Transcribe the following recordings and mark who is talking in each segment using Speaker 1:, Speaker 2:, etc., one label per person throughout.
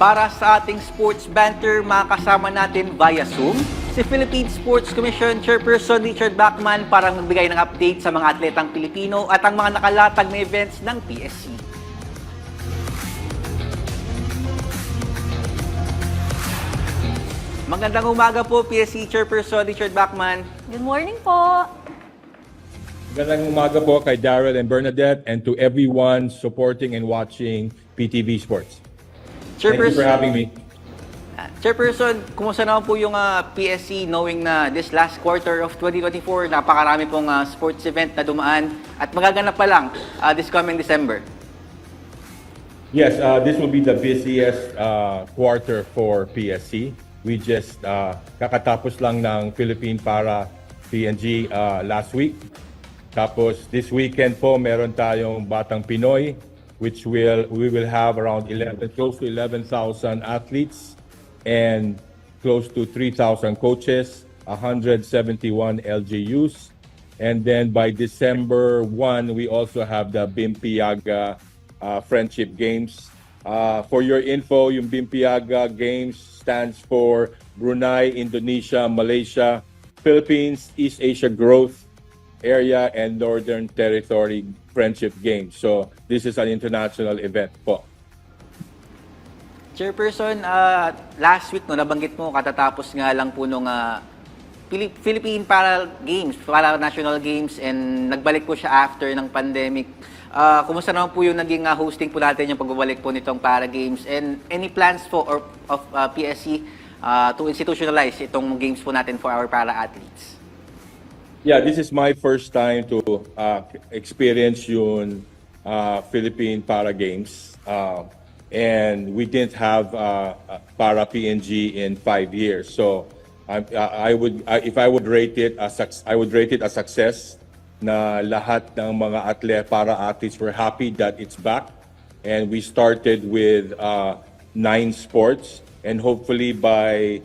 Speaker 1: Para sa ating sports banter, makakasama natin via Zoom si Philippine Sports Commission Chairperson Richard Bachman para magbigay ng update sa mga atletang Pilipino at ang mga nakalatag na events ng PSC. Magandang umaga po, PSC Chairperson Richard Bachman.
Speaker 2: Good morning po.
Speaker 3: Magandang umaga po kay Daryl and Bernadette and to everyone supporting and watching PTV Sports. Thank you for having me.
Speaker 1: Chairperson, kumusta naman po yung PSC knowing na this last quarter of 2024, napakarami pong sports event na dumaan at magaganap pa lang this coming December?
Speaker 3: Yes, this will be the busiest quarter for PSC. We just kakatapos lang ng Philippine Para PNG last week. Tapos this weekend po meron tayong Batang Pinoy which we will have around close to 11,000 athletes and close to 3,000 coaches, 171 LGUs. And then by December 1, we also have the Bimpiaga Friendship Games. For your info, yung Bimpiaga Games stands for Brunei, Indonesia, Malaysia, Philippines, East Asia Growth Area, and Northern Territory Friendship Games. So this is an international event po.
Speaker 1: Chairperson, last week nabanggit mo katatapos nga lang po nung Philippine Para Games, Para National Games, and nagbalik po siya after ng pandemic. Kumusta naman po yung naging hosting po natin yung pagbabalik po nitong Para Games, and any plans po of PSC to institutionalize itong games po natin for our para athletes?
Speaker 3: Yeah, this is my first time to experience yung Philippine Para Games. And we didn't have Para PNG in 5 years. So if I would rate it a success na lahat ng mga para athletes were happy that it's back. And we started with 9 sports. And hopefully by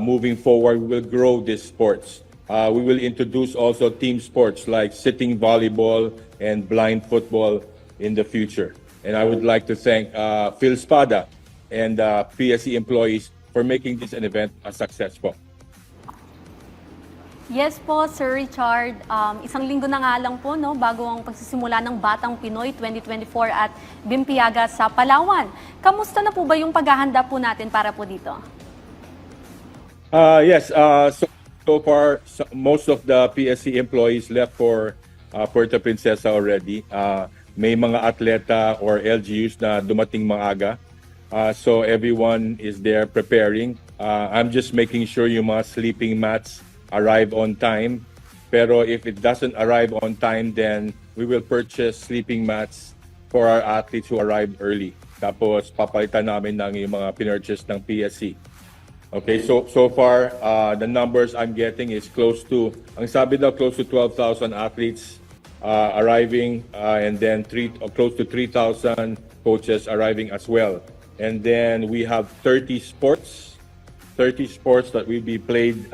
Speaker 3: moving forward, we will grow these sports. We will introduce also team sports like sitting volleyball and blind football in the future. And I would like to thank Phil Spada and PSC employees for making this an event a success po.
Speaker 2: Yes po, Sir Richard. Isang linggo na nga lang po bago ang pagsisimula ng Batang Pinoy 2024 at Bimpiaga sa Palawan. Kamusta na po ba yung paghahanda po natin para po dito?
Speaker 3: Yes, so far, most of the PSC employees left for Puerto Princesa already. May mga atleta or LGUs na dumating maaga. So everyone is there preparing. I'm just making sure yung mga sleeping mats arrive on time. Pero if it doesn't arrive on time, then we will purchase sleeping mats for our athletes who arrived early. Tapos papalitan namin ng yung mga pinurchase ng PSC. Okay, so far, the numbers I'm getting is close to 12,000 athletes arriving, and then close to 3,000 coaches arriving as well. And then we have 30 sports that will be played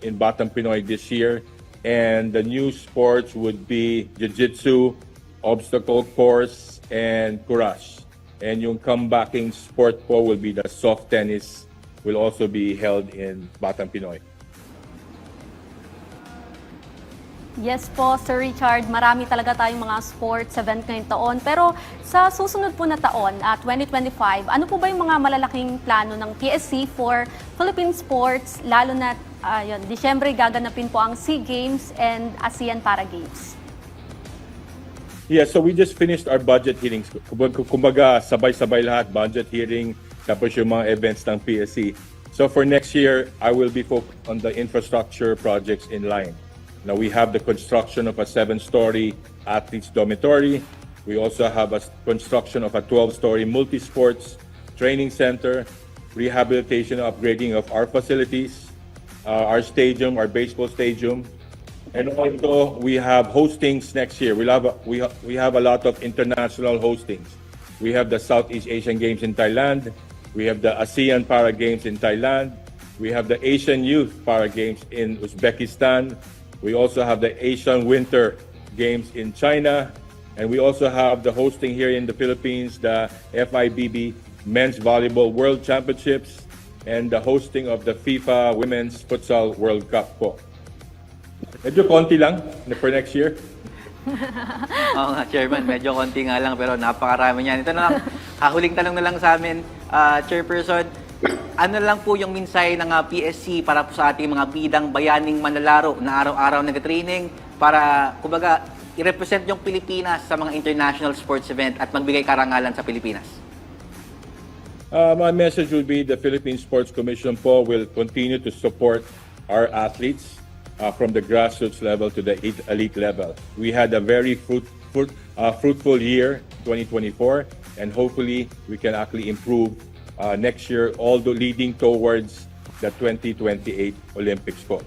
Speaker 3: in Batang Pinoy this year. And the new sports would be Jiu-Jitsu, obstacle course, and Courage. And yung comebacking sport po will be the soft tennis, will also be held in Batang Pinoy.
Speaker 2: Yes po, Sir Richard. Marami talaga tayong mga sports event ngayong taon. Pero sa susunod po na taon, 2025, ano po ba yung mga malalaking plano ng PSC for Philippine sports, lalo na Disyembre gaganapin po ang SEA Games and ASEAN Para Games?
Speaker 3: Yeah, so we just finished our budget hearings. Kumbaga, sabay-sabay lahat, budget hearing, tapos yung mga events ng PSC. So for next year, I will be focused on the infrastructure projects in line. Now we have the construction of a 7-story athletes dormitory. We also have a construction of a 12-story multi-sports training center, rehabilitation and upgrading of our facilities, our stadium, our baseball stadium. And also we have hostings next year. We have a lot of international hostings. We have the Southeast Asian Games in Thailand. We have the ASEAN Para Games in Thailand. We have the Asian Youth Para Games in Uzbekistan. We also have the Asian Winter Games in China. And we also have the hosting here in the Philippines, the FIBB Men's Volleyball World Championships, and the hosting of the FIFA Women's Futsal World Cup po. Medyo konti lang for next year.
Speaker 1: Oo nga, Chairman, medyo konti nga lang pero napakarami niyan. Ito na lang, huling tanong na lang sa amin, Chairperson, ano lang po yung mensahe ng PSC para po sa ating mga bidang bayaning manlalaro na araw-araw nag-training para, kumbaga, i-represent yung Pilipinas sa mga international sports event at magbigay karangalan sa Pilipinas?
Speaker 3: My message will be the Philippine Sports Commission po will continue to support our athletes from the grassroots level to the elite level. We had a very fruitful year, 2024, and hopefully we can actually improve next year, although leading towards the 2028 Olympics po.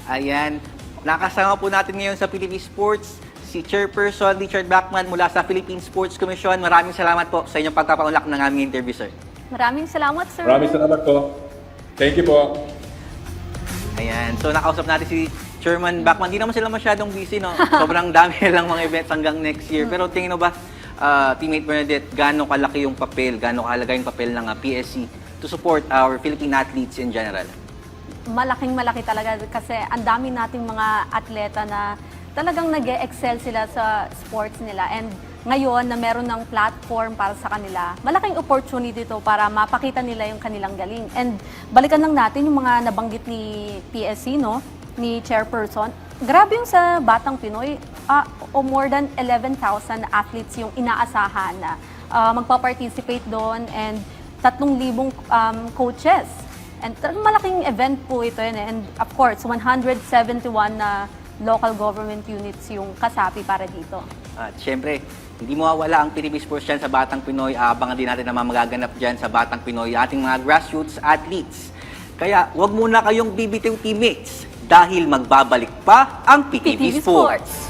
Speaker 1: Ayan, nakasama po natin ngayon sa Philippine Sports si Chairperson Richard Bachman mula sa Philippine Sports Commission. Maraming salamat po sa inyong pagpapaunlak ng aming interview, sir.
Speaker 2: Maraming salamat, sir.
Speaker 3: Maraming salamat po. Thank you po.
Speaker 1: Ayan, so nakausap natin si Chairman Bachman. Hindi naman sila masyadong busy, no? Sobrang dami lang mga events hanggang next year. Pero tingin mo ba, Teammate Bernadette, gaano kalaki yung papel, gaano kahalaga yung papel ng PSC to support our Philippine athletes in general?
Speaker 2: Malaking-malaki talaga kasi ang dami nating mga atleta na talagang nag-excel sila sa sports nila. And ngayon na meron ng platform para sa kanila, malaking opportunity to para mapakita nila yung kanilang galing. And balikan lang natin yung mga nabanggit ni PSC, no? Ni Chairperson. Grabe yung sa Batang Pinoy, o more than 11,000 athletes yung inaasahan na magpa-participate doon and 3,000 coaches. And malaking event po ito yun. And of course, 171 na local government units yung kasapi para dito.
Speaker 1: At syempre, hindi mawawala ang Philippine Sports dyan sa Batang Pinoy. Abangan din natin ang mga magaganap dyan sa Batang Pinoy, ating mga grassroots athletes. Kaya huwag muna kayong bibitiw, teammates, dahil magbabalik pa ang PTV Sports.